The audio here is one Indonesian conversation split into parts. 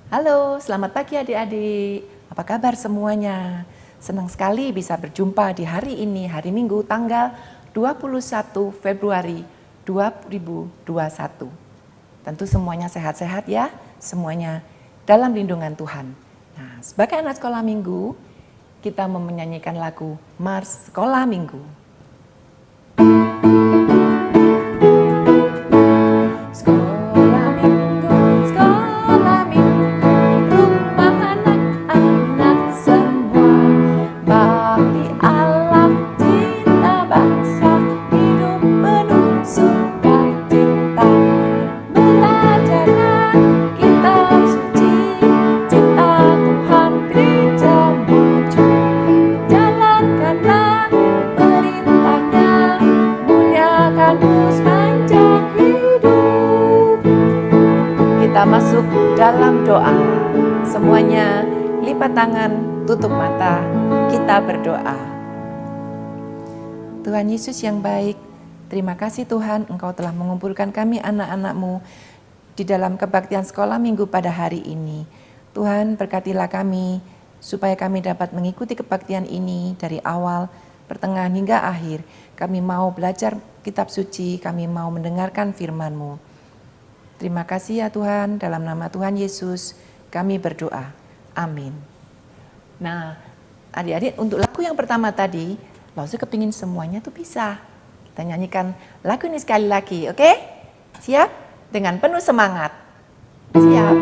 Halo, selamat pagi adik-adik. Apa kabar semuanya? Senang sekali bisa berjumpa di hari ini, hari Minggu tanggal 21 Februari 2021. Tentu semuanya sehat-sehat ya, semuanya dalam lindungan Tuhan. Nah, sebagai anak sekolah minggu, kita mau menyanyikan lagu Mars Sekolah Minggu. Kita masuk dalam doa. Semuanya lipat tangan, tutup mata, kita berdoa. Tuhan Yesus yang baik, terima kasih Tuhan Engkau telah mengumpulkan kami anak-anak-Mu di dalam kebaktian sekolah minggu pada hari ini. Tuhan berkatilah kami supaya kami dapat mengikuti kebaktian ini dari awal, pertengahan hingga akhir. Kami mau belajar kitab suci, kami mau mendengarkan firman-Mu. Terima kasih ya Tuhan, dalam nama Tuhan Yesus kami berdoa. Amin. Nah, adik-adik untuk lagu yang pertama tadi, Lausu kepingin semuanya tuh bisa. Kita nyanyikan lagu ini sekali lagi, oke? Siap? Dengan penuh semangat. Siap.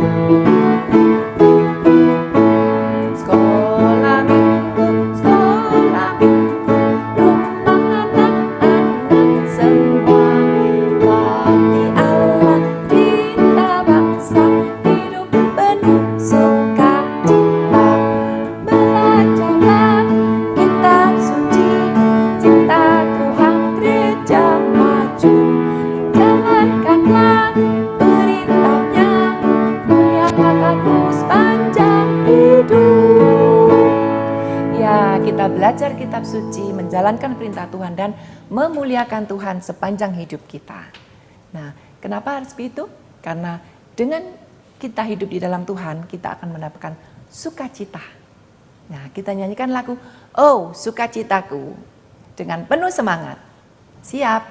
Sekolah minggu, sekolah minggu, rumah anak-anak semua. Bakti Allah, cinta bangsa, hidup penuh sukacita. Belajarlah kitab suci, cinta Tuhan gereja maju. Jalankanlah perintahnya, muliakan sepanjang hidup. Ya, kita belajar kitab suci, menjalankan perintah Tuhan dan memuliakan Tuhan sepanjang hidup kita. Nah, kenapa harus begitu? Karena dengan kita hidup di dalam Tuhan, kita akan mendapatkan sukacita. Nah, kita nyanyikan lagu Oh Sukacitaku dengan penuh semangat. Siap?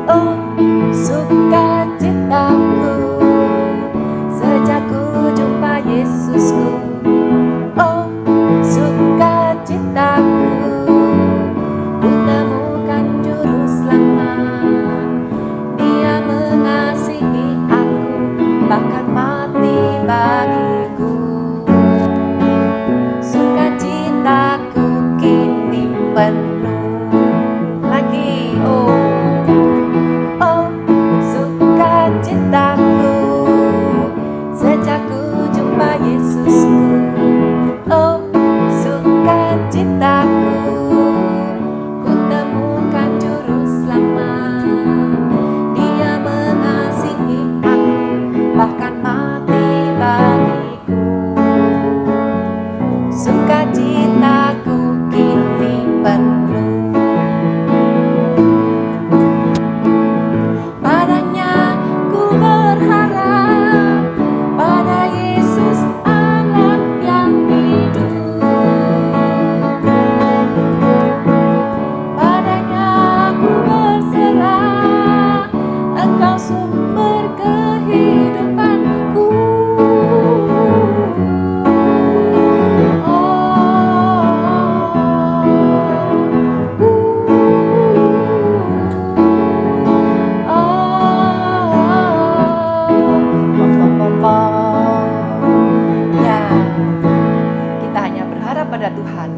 Oh sukacitaku, sejak ku jumpa Yesusku. Oh sukacitaku, ku temukan juru selamat. Dia mengasihi aku, bahkan mati bagiku. Sukacitaku kini penuh. Lagi, oh sukacitaku, sejak ku jumpa Yesusku. Oh sukacitaku, ku temukan juru selamat. Dia mengasihi aku, bahkan mati bagiku. Sukacitaku kini penuh. Padanya ku berharap, pada Yesus anak yang hidup. Padanya ku berserah, Engkau sumber kehidupanku. Ya, kita hanya berharap pada Tuhan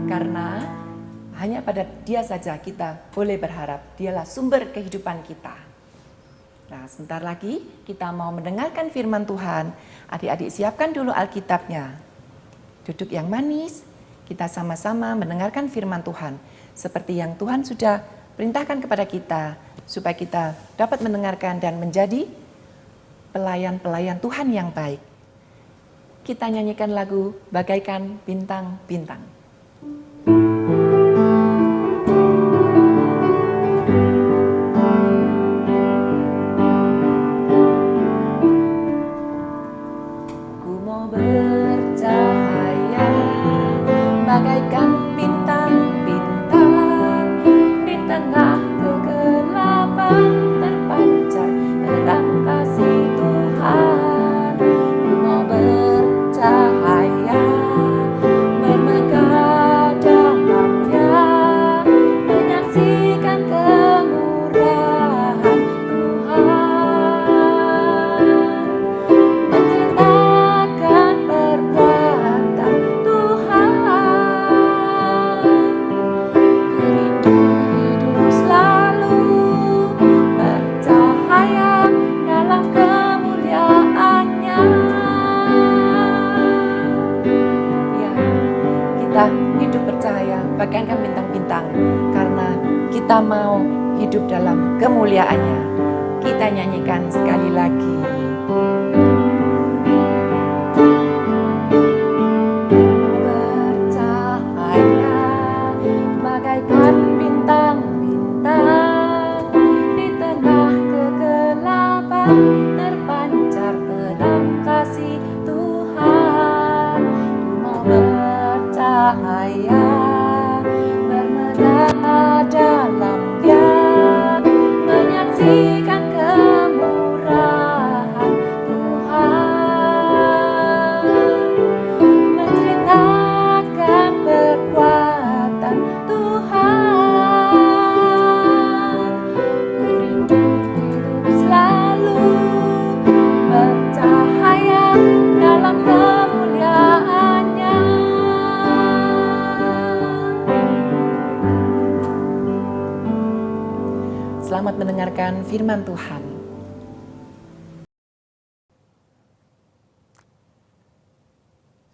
karena hanya pada Dia saja kita boleh berharap. Dialah sumber kehidupan kita. Nah, sebentar lagi kita mau mendengarkan firman Tuhan. Adik-adik siapkan dulu Alkitabnya. Duduk yang manis, kita sama-sama mendengarkan firman Tuhan. Seperti yang Tuhan sudah perintahkan kepada kita, supaya kita dapat mendengarkan dan menjadi pelayan-pelayan Tuhan yang baik. Kita nyanyikan lagu Bagaikan Bintang-Bintang. bagaikan bintang-bintang, karena kita mau hidup dalam kemuliaannya. Kita nyanyikan sekali lagi. Bercahaya bagaikan bintang-bintang di tengah kegelapan, terpancar terang kasih Tuhan. Mau bercahaya bermegah dalam Dia, menyaksikan kemurahan Tuhan, menceritakan perbuatan Tuhan. Ku rindu hidup selalu bercahaya dalam kemuliaan-Nya. Selamat mendengarkan firman Tuhan.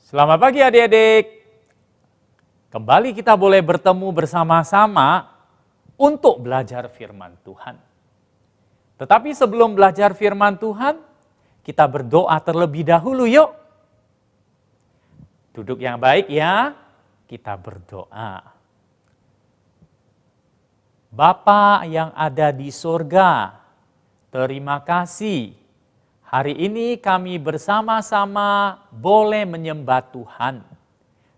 Selamat pagi adik-adik. Kembali kita boleh bertemu bersama-sama untuk belajar firman Tuhan. Tetapi sebelum belajar firman Tuhan, kita berdoa terlebih dahulu yuk. Duduk yang baik ya, kita berdoa. Bapa yang ada di surga, terima kasih. Hari ini kami bersama-sama boleh menyembah Tuhan.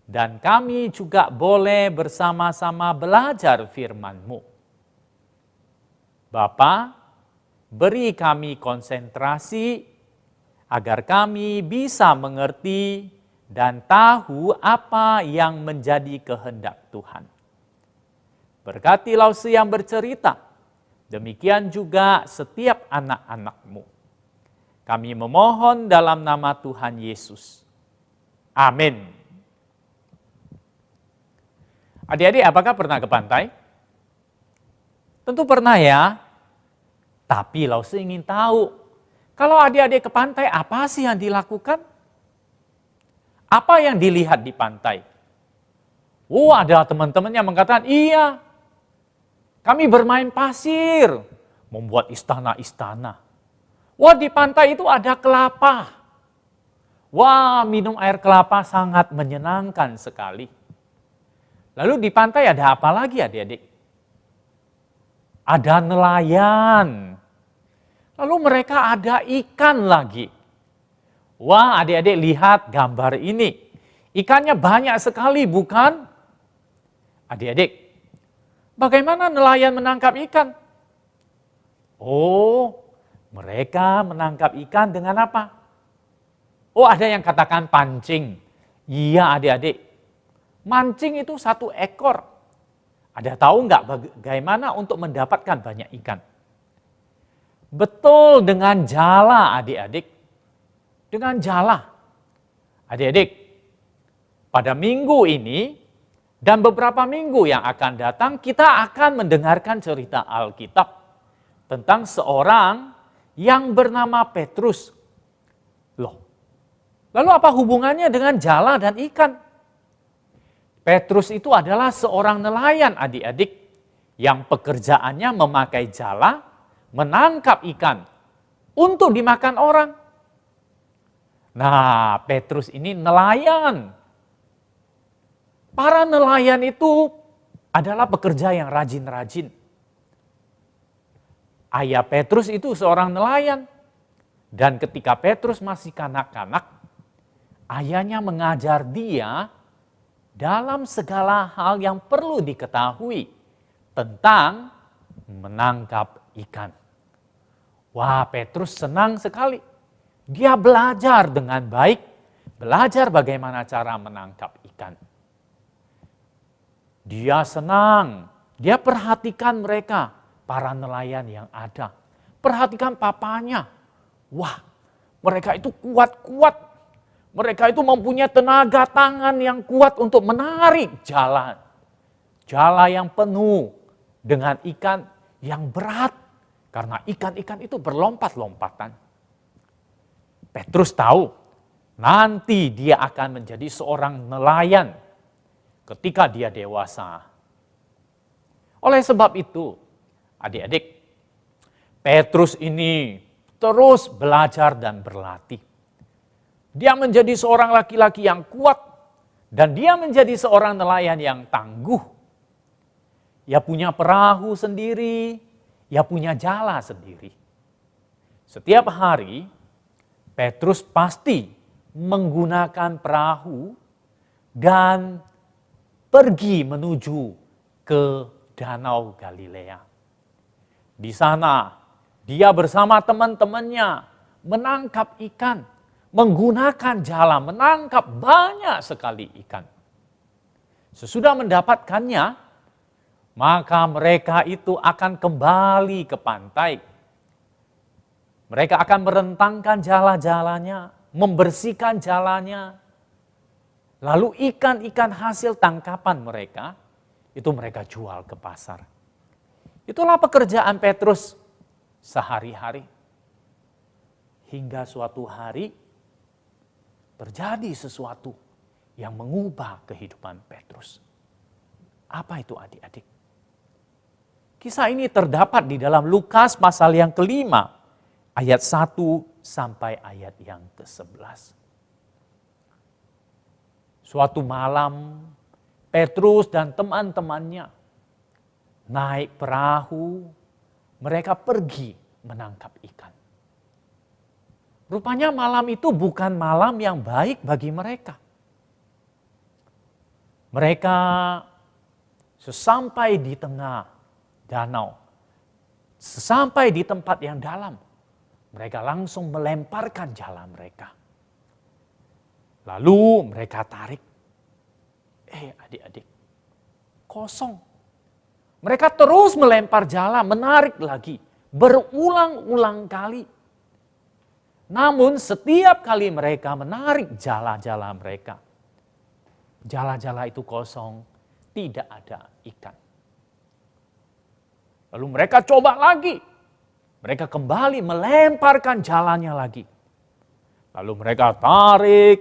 Dan kami juga boleh bersama-sama belajar firman-Mu. Bapa, beri kami konsentrasi agar kami bisa mengerti dan tahu apa yang menjadi kehendak Tuhan. Berkati Lausi yang bercerita, demikian juga setiap anak-anak-Mu. Kami memohon dalam nama Tuhan Yesus. Amin. Adik-adik, apakah pernah ke pantai? Tentu pernah ya. Tapi Lausi ingin tahu, kalau adik-adik ke pantai, apa sih yang dilakukan? Apa yang dilihat di pantai? Oh, ada teman-teman yang mengatakan, iya, kami bermain pasir, membuat istana-istana. Wah, di pantai itu ada kelapa. Wah, minum air kelapa sangat menyenangkan sekali. Lalu di pantai ada apa lagi adik-adik? Ada nelayan. Lalu mereka ada ikan lagi. Wah, adik-adik lihat gambar ini. Ikannya banyak sekali, bukan? Adik-adik, bagaimana nelayan menangkap ikan? Oh, mereka menangkap ikan dengan apa? Oh, ada yang katakan pancing. Iya adik-adik, mancing itu satu ekor. Ada tahu nggak bagaimana untuk mendapatkan banyak ikan? Betul, dengan jala adik-adik. Dengan jala. Adik-adik, pada minggu ini dan beberapa minggu yang akan datang, kita akan mendengarkan cerita Alkitab tentang seorang yang bernama Petrus. Loh, lalu apa hubungannya dengan jala dan ikan? Petrus itu adalah seorang nelayan adik-adik yang pekerjaannya memakai jala, menangkap ikan untuk dimakan orang. Nah, Petrus ini nelayan. Para nelayan itu adalah pekerja yang rajin-rajin. Ayah Petrus itu seorang nelayan. Dan ketika Petrus masih kanak-kanak, ayahnya mengajar dia dalam segala hal yang perlu diketahui tentang menangkap ikan. Wah, Petrus senang sekali. Dia belajar dengan baik, belajar bagaimana cara menangkap ikan. Dia senang, dia perhatikan mereka, para nelayan yang ada. Perhatikan papanya. Wah, mereka itu kuat-kuat. Mereka itu mempunyai tenaga tangan yang kuat untuk menarik jala. Jala yang penuh dengan ikan yang berat. Karena ikan-ikan itu berlompat-lompatan. Petrus tahu, nanti dia akan menjadi seorang nelayan. ketika dia dewasa. Oleh sebab itu, adik-adik, Petrus ini terus belajar dan berlatih. Dia menjadi seorang laki-laki yang kuat dan dia menjadi seorang nelayan yang tangguh. Ia punya perahu sendiri, ia punya jala sendiri. Setiap hari, Petrus pasti menggunakan perahu dan pergi menuju ke Danau Galilea. Di sana, dia bersama teman-temannya menangkap ikan, menggunakan jala, menangkap banyak sekali ikan. Sesudah mendapatkannya, maka mereka itu akan kembali ke pantai. Mereka akan merentangkan jala-jalanya, membersihkan jalanya. Lalu ikan-ikan hasil tangkapan mereka, itu mereka jual ke pasar. Itulah pekerjaan Petrus sehari-hari. Hingga suatu hari terjadi sesuatu yang mengubah kehidupan Petrus. Apa itu adik-adik? Kisah ini terdapat di dalam Lukas pasal yang kelima, ayat 1 sampai ayat yang ke-11. Suatu malam, Petrus dan teman-temannya naik perahu, mereka pergi menangkap ikan. Rupanya malam itu bukan malam yang baik bagi mereka. Mereka sesampai di tengah danau, sesampai di tempat yang dalam, mereka langsung melemparkan jala mereka. Lalu mereka tarik. Adik-adik, kosong. Mereka terus melempar jala, menarik lagi, berulang-ulang kali. Namun setiap kali mereka menarik jala-jala mereka, jala-jala itu kosong, tidak ada ikan. Lalu mereka coba lagi. Mereka kembali melemparkan jalannya lagi. Lalu mereka tarik,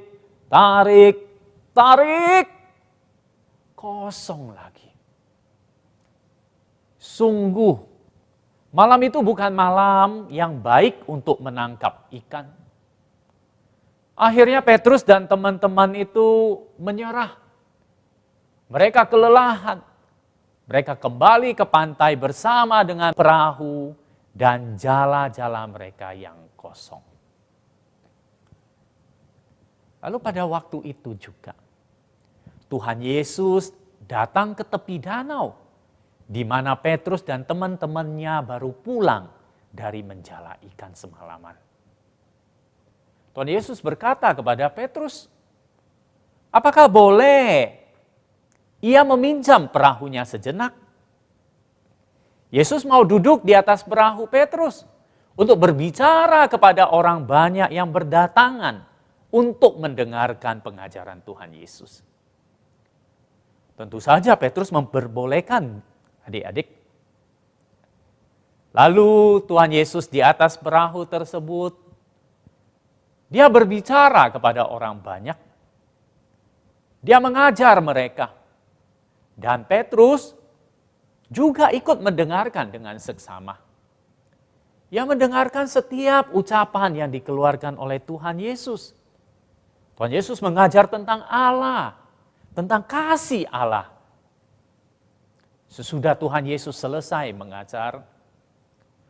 kosong lagi. Sungguh, malam itu bukan malam yang baik untuk menangkap ikan. Akhirnya Petrus dan teman-teman itu menyerah. Mereka kelelahan. Mereka kembali ke pantai bersama dengan perahu dan jala-jala mereka yang kosong. Lalu pada waktu itu juga, Tuhan Yesus datang ke tepi danau, di mana Petrus dan teman-temannya baru pulang dari menjala ikan semalaman. Tuhan Yesus berkata kepada Petrus, apakah boleh ia meminjam perahunya sejenak? Yesus mau duduk di atas perahu Petrus untuk berbicara kepada orang banyak yang berdatangan untuk mendengarkan pengajaran Tuhan Yesus. Tentu saja Petrus memperbolehkan adik-adik. Lalu Tuhan Yesus di atas perahu tersebut, dia berbicara kepada orang banyak. Dia mengajar mereka. Dan Petrus juga ikut mendengarkan dengan seksama. Ia mendengarkan setiap ucapan yang dikeluarkan oleh Tuhan Yesus. Tuhan Yesus mengajar tentang Allah, tentang kasih Allah. Sesudah Tuhan Yesus selesai mengajar,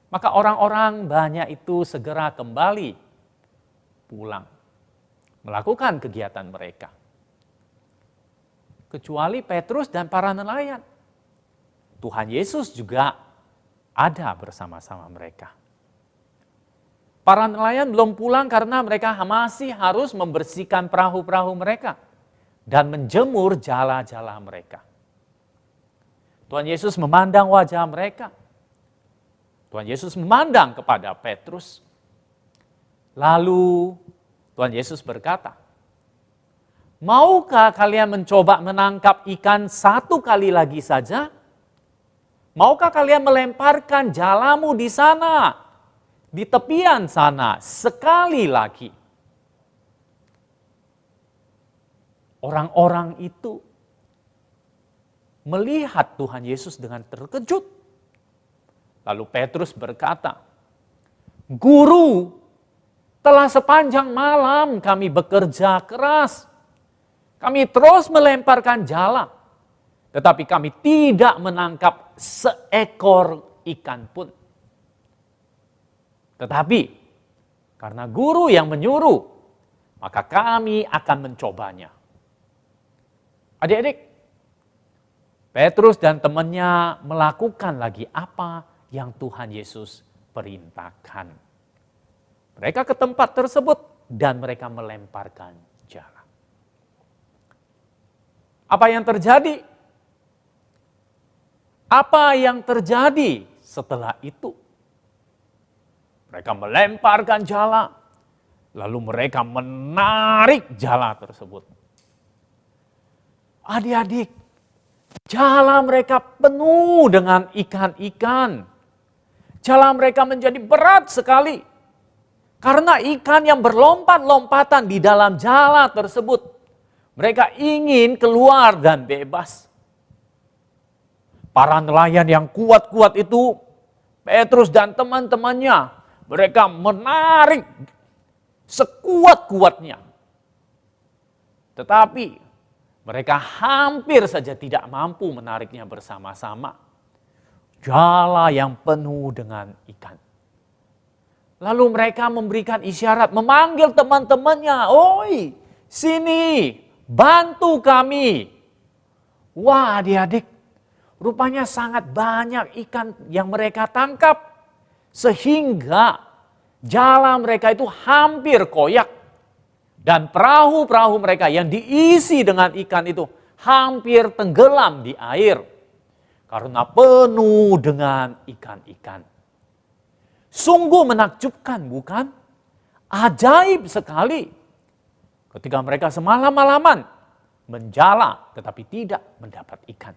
maka orang-orang banyak itu segera kembali pulang, melakukan kegiatan mereka. Kecuali Petrus dan para nelayan. Tuhan Yesus juga ada bersama-sama mereka. Para nelayan belum pulang karena mereka masih harus membersihkan perahu-perahu mereka dan menjemur jala-jala mereka. Tuhan Yesus memandang wajah mereka. Tuhan Yesus memandang kepada Petrus. Lalu Tuhan Yesus berkata, maukah kalian mencoba menangkap ikan satu kali lagi saja? Maukah kalian melemparkan jalamu di sana? Di tepian sana sekali lagi. Orang-orang itu melihat Tuhan Yesus dengan terkejut. Lalu Petrus berkata, "Guru, telah sepanjang malam kami bekerja keras. Kami terus melemparkan jala, tetapi kami tidak menangkap seekor ikan pun. Tetapi karena guru yang menyuruh, maka kami akan mencobanya." Adik-adik, Petrus dan temannya melakukan lagi apa yang Tuhan Yesus perintahkan. Mereka ke tempat tersebut dan mereka melemparkan jala. Apa yang terjadi? Apa yang terjadi setelah itu? Mereka melemparkan jala, lalu mereka menarik jala tersebut. Adik-adik, jala mereka penuh dengan ikan-ikan. Jala mereka menjadi berat sekali. Karena ikan yang berlompat-lompatan di dalam jala tersebut. Mereka ingin keluar dan bebas. Para nelayan yang kuat-kuat itu, Petrus dan teman-temannya, mereka menarik sekuat-kuatnya. Tetapi mereka hampir saja tidak mampu menariknya bersama-sama. Jala yang penuh dengan ikan. Lalu mereka memberikan isyarat, memanggil teman-temannya, "Oi, sini, bantu kami." Wah, adik-adik, rupanya sangat banyak ikan yang mereka tangkap. Sehingga jala mereka itu hampir koyak. Dan perahu-perahu mereka yang diisi dengan ikan itu hampir tenggelam di air. Karena penuh dengan ikan-ikan. Sungguh menakjubkan, bukan? Ajaib sekali. Ketika mereka semalam-malaman menjala tetapi tidak mendapat ikan.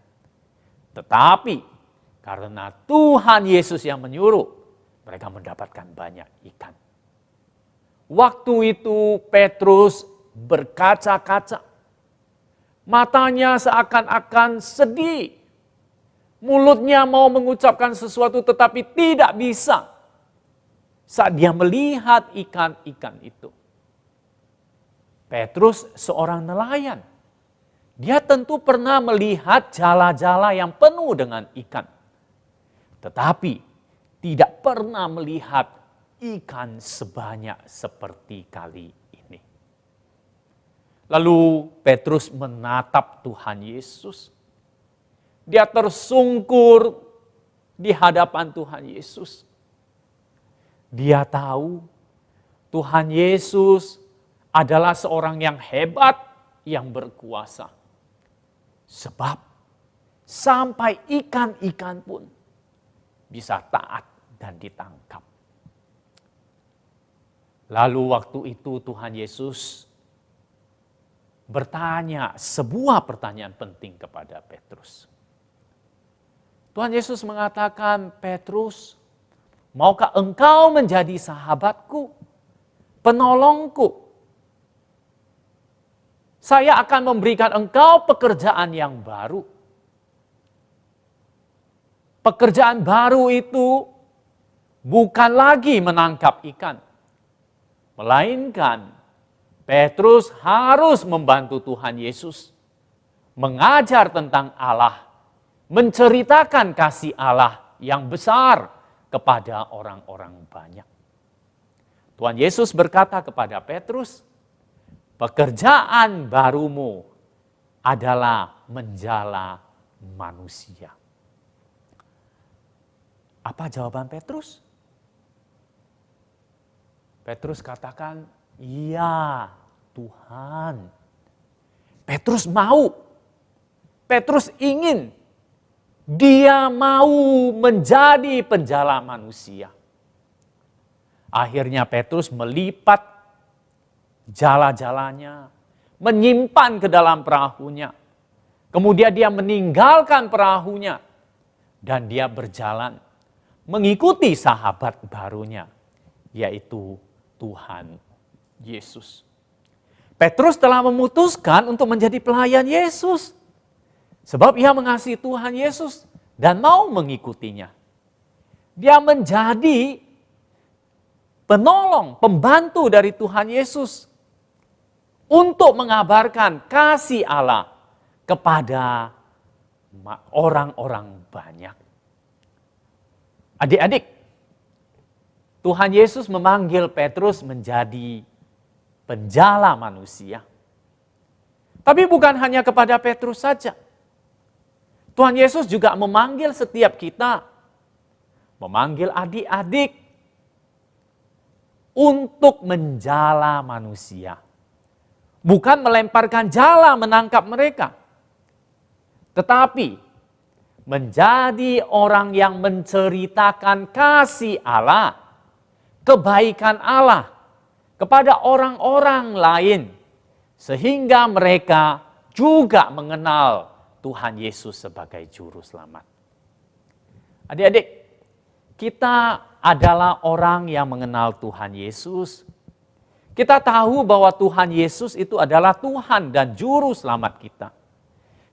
Tetapi karena Tuhan Yesus yang menyuruh, mereka mendapatkan banyak ikan. Waktu itu Petrus berkaca-kaca. Matanya seakan-akan sedih. Mulutnya mau mengucapkan sesuatu tetapi tidak bisa. Saat dia melihat ikan-ikan itu. Petrus seorang nelayan. Dia tentu pernah melihat jala-jala yang penuh dengan ikan. Tetapi tidak pernah melihat ikan sebanyak seperti kali ini. Lalu Petrus menatap Tuhan Yesus. Dia tersungkur di hadapan Tuhan Yesus. Dia tahu Tuhan Yesus adalah seorang yang hebat, yang berkuasa. Sebab sampai ikan-ikan pun bisa taat dan ditangkap. Lalu waktu itu Tuhan Yesus bertanya sebuah pertanyaan penting kepada Petrus. Tuhan Yesus mengatakan, "Petrus, maukah engkau menjadi sahabatku, penolongku? Saya akan memberikan engkau pekerjaan yang baru." Pekerjaan baru itu bukan lagi menangkap ikan. Melainkan Petrus harus membantu Tuhan Yesus. Mengajar tentang Allah. Menceritakan kasih Allah yang besar kepada orang-orang banyak. Tuhan Yesus berkata kepada Petrus, "Pekerjaan barumu adalah menjala manusia." Apa jawaban Petrus? Petrus katakan, "Iya Tuhan." Petrus mau. Petrus ingin. Dia mau menjadi penjala manusia. Akhirnya Petrus melipat jala-jalanya, menyimpan ke dalam perahunya. Kemudian dia meninggalkan perahunya dan dia berjalan mengikuti sahabat barunya, yaitu Tuhan Yesus. Petrus telah memutuskan untuk menjadi pelayan Yesus. Sebab ia mengasihi Tuhan Yesus dan mau mengikutinya. Dia menjadi penolong, pembantu dari Tuhan Yesus untuk mengabarkan kasih Allah kepada orang-orang banyak. Adik-adik, Tuhan Yesus memanggil Petrus menjadi penjala manusia. Tapi bukan hanya kepada Petrus saja. Tuhan Yesus juga memanggil setiap kita, memanggil adik-adik untuk menjala manusia. Bukan melemparkan jala menangkap mereka, tetapi menjadi orang yang menceritakan kasih Allah, kebaikan Allah kepada orang-orang lain, sehingga mereka juga mengenal Tuhan Yesus sebagai juru selamat. Adik-adik, kita adalah orang yang mengenal Tuhan Yesus. Kita tahu bahwa Tuhan Yesus itu adalah Tuhan dan juru selamat kita.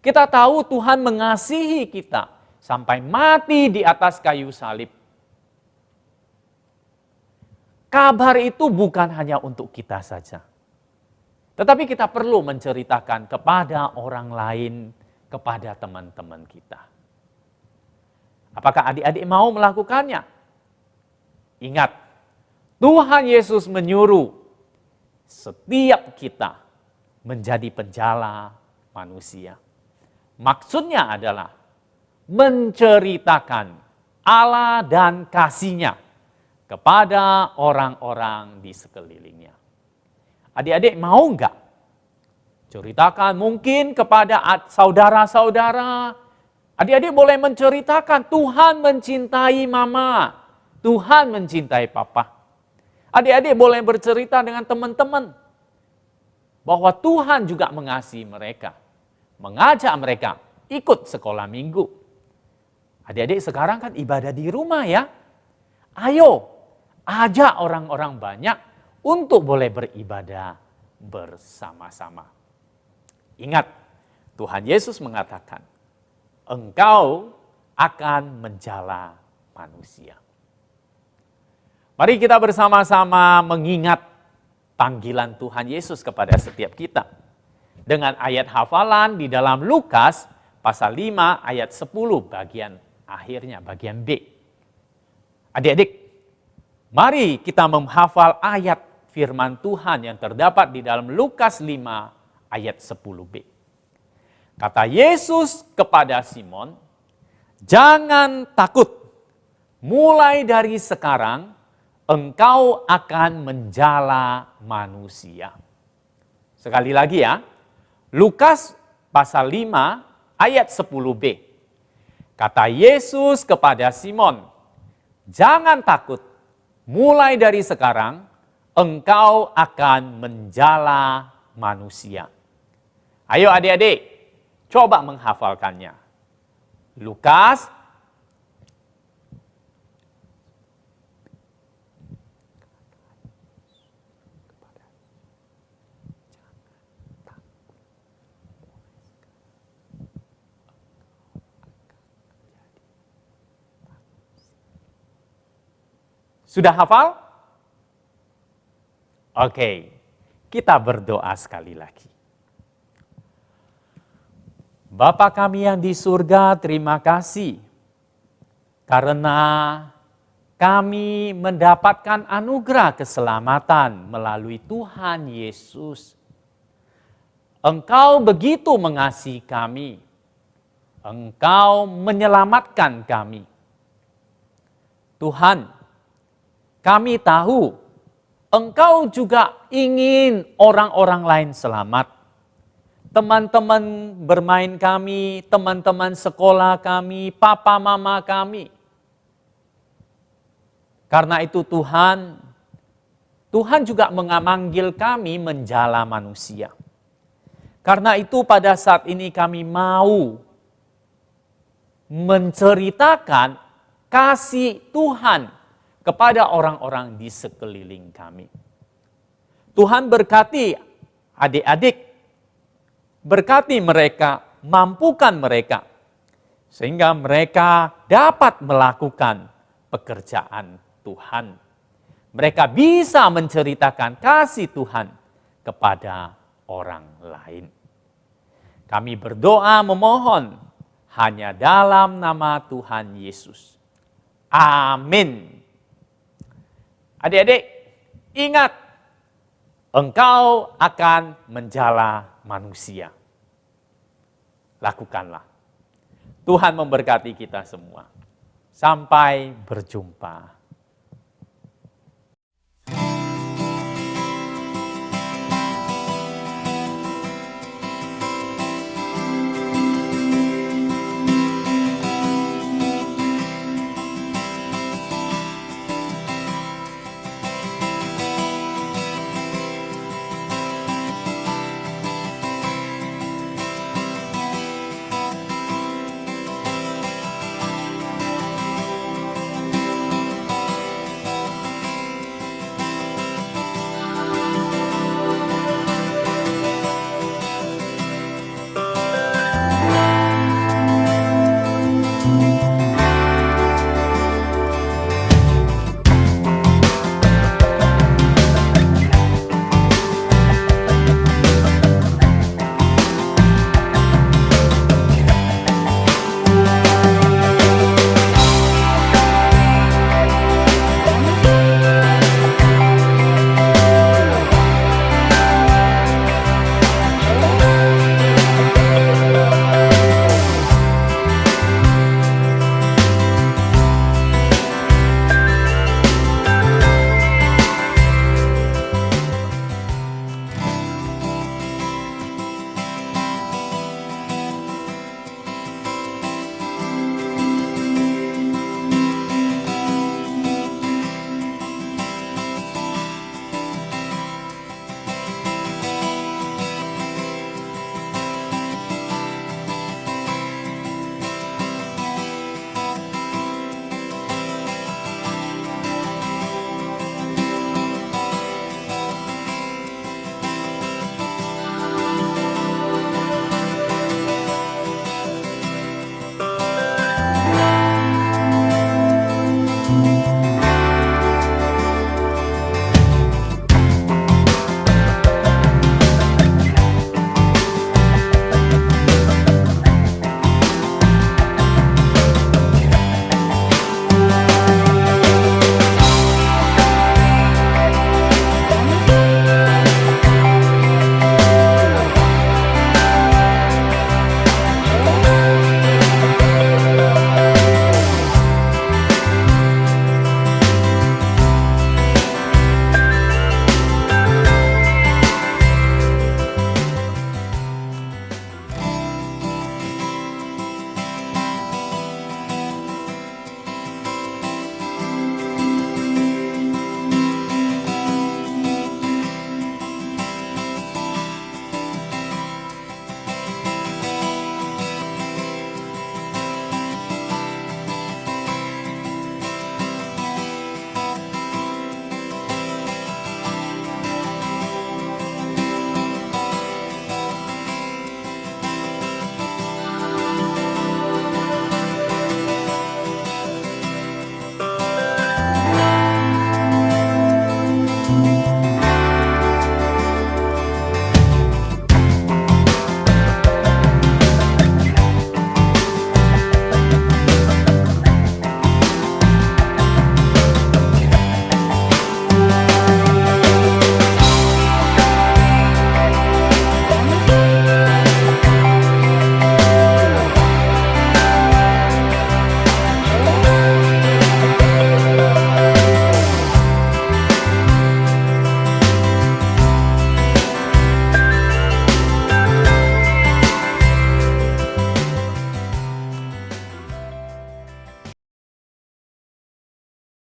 Kita tahu Tuhan mengasihi kita sampai mati di atas kayu salib. Kabar itu bukan hanya untuk kita saja, tetapi kita perlu menceritakan kepada orang lain, kepada teman-teman kita. Apakah adik-adik mau melakukannya? Ingat, Tuhan Yesus menyuruh setiap kita menjadi penjala manusia. Maksudnya adalah menceritakan Allah dan kasih-Nya kepada orang-orang di sekelilingnya. Adik-adik mau enggak? Ceritakan mungkin kepada saudara-saudara. Adik-adik boleh menceritakan Tuhan mencintai mama, Tuhan mencintai papa. Adik-adik boleh bercerita dengan teman-teman bahwa Tuhan juga mengasihi mereka. Mengajak mereka ikut sekolah minggu. Adik-adik sekarang kan ibadah di rumah ya. Ayo, ajak orang-orang banyak untuk boleh beribadah bersama-sama. Ingat, Tuhan Yesus mengatakan, engkau akan menjala manusia. Mari kita bersama-sama mengingat panggilan Tuhan Yesus kepada setiap kita. Dengan ayat hafalan di dalam Lukas pasal 5 ayat 10 bagian akhirnya, bagian B. Adik-adik, mari kita menghafal ayat firman Tuhan yang terdapat di dalam Lukas 5 ayat 10b. Kata Yesus kepada Simon, jangan takut, mulai dari sekarang engkau akan menjala manusia. Sekali lagi ya, Lukas pasal 5 ayat 10b. Kata Yesus kepada Simon, jangan takut, mulai dari sekarang engkau akan menjala manusia. Ayo adik-adik, coba menghafalkannya. Lukas sudah hafal? Oke, kita berdoa sekali lagi. Bapa kami yang di surga, terima kasih karena kami mendapatkan anugerah keselamatan melalui Tuhan Yesus. Engkau begitu mengasihi kami. Engkau menyelamatkan kami. Tuhan, kami tahu Engkau juga ingin orang-orang lain selamat. Teman-teman bermain kami, teman-teman sekolah kami, papa mama kami. Karena itu Tuhan juga memanggil kami menjala manusia. Karena itu pada saat ini kami mau menceritakan kasih Tuhan kepada orang-orang di sekeliling kami. Tuhan berkati adik-adik, berkati mereka mampukan mereka, sehingga mereka dapat melakukan pekerjaan Tuhan. Mereka bisa menceritakan kasih Tuhan kepada orang lain. Kami berdoa memohon hanya dalam nama Tuhan Yesus. Amin. Adik-adik, ingat, engkau akan menjala manusia. Lakukanlah. Tuhan memberkati kita semua. Sampai berjumpa.